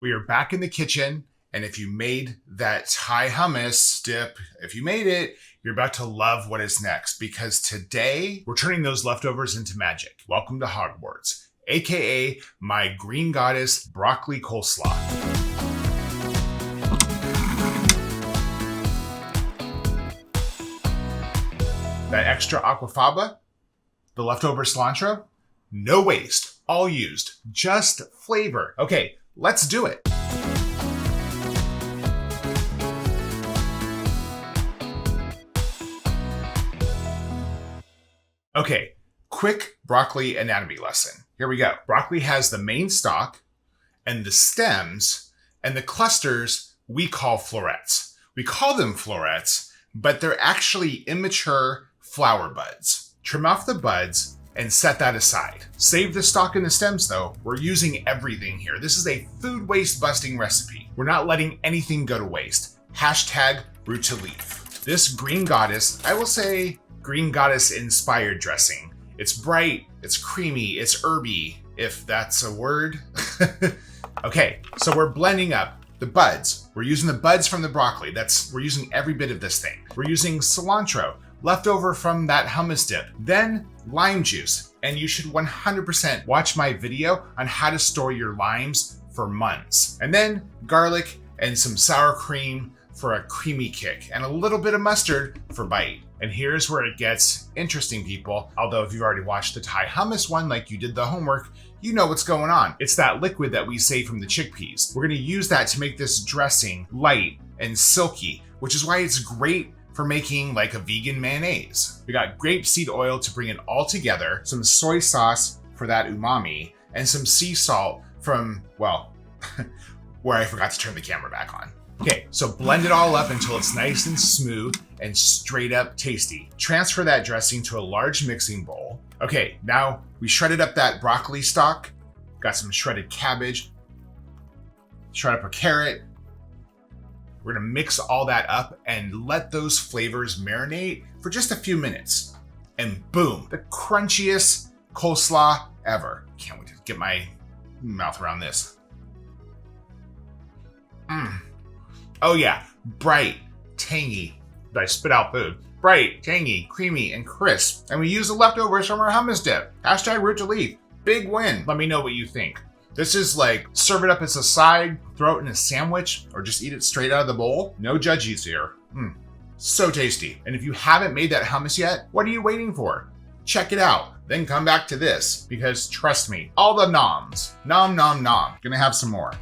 We are back in the kitchen, and if you made that Thai hummus dip, if you made it, you're about to love what is next, because today we're turning those leftovers into magic. Welcome to Hogwarts, aka my green goddess broccoli coleslaw. That extra aquafaba, the leftover cilantro, no waste, all used, just flavor. Okay, let's do it. Okay, quick broccoli anatomy lesson. Here we go. Broccoli has the main stalk and the stems, and the clusters we call florets. We call them florets, but they're actually immature flower buds. Trim off the buds and set that aside. Save the stalk and the stems though. We're using everything here. This is a food waste busting recipe. We're not letting anything go to waste. Hashtag root to leaf. This green goddess, I will say green goddess inspired dressing. It's bright, it's creamy, it's herby, if that's a word. Okay, so we're blending up the buds. We're using the buds from the broccoli. We're using every bit of this thing. We're using cilantro, leftover from that hummus dip, then lime juice. And you should 100% watch my video on how to store your limes for months. And then garlic and some sour cream for a creamy kick, and a little bit of mustard for bite. And here's where it gets interesting, people. Although if you've already watched the Thai hummus one, like you did the homework, you know what's going on. It's that liquid that we save from the chickpeas. We're gonna use that to make this dressing light and silky, which is why it's great for making like a vegan mayonnaise. We got grapeseed oil to bring it all together, some soy sauce for that umami, and some sea salt from, well, where I forgot to turn the camera back on. Okay, so blend it all up until it's nice and smooth and straight up tasty. Transfer that dressing to a large mixing bowl. Okay, now we shredded up that broccoli stalk, got some shredded cabbage, shred up a carrot. We're gonna mix all that up and let those flavors marinate for just a few minutes. And boom, the crunchiest coleslaw ever. Can't wait to get my mouth around this. Oh yeah, bright, tangy. Did I spit out food? Bright, tangy, creamy, and crisp. And we use the leftovers from our hummus dip. Hashtag root to leaf. Big win. Let me know what you think. This is like, serve it up as a side, throw it in a sandwich, or just eat it straight out of the bowl. No judgies here. So tasty. And if you haven't made that hummus yet, what are you waiting for? Check it out, then come back to this, because trust me, all the noms, nom nom nom, gonna have some more.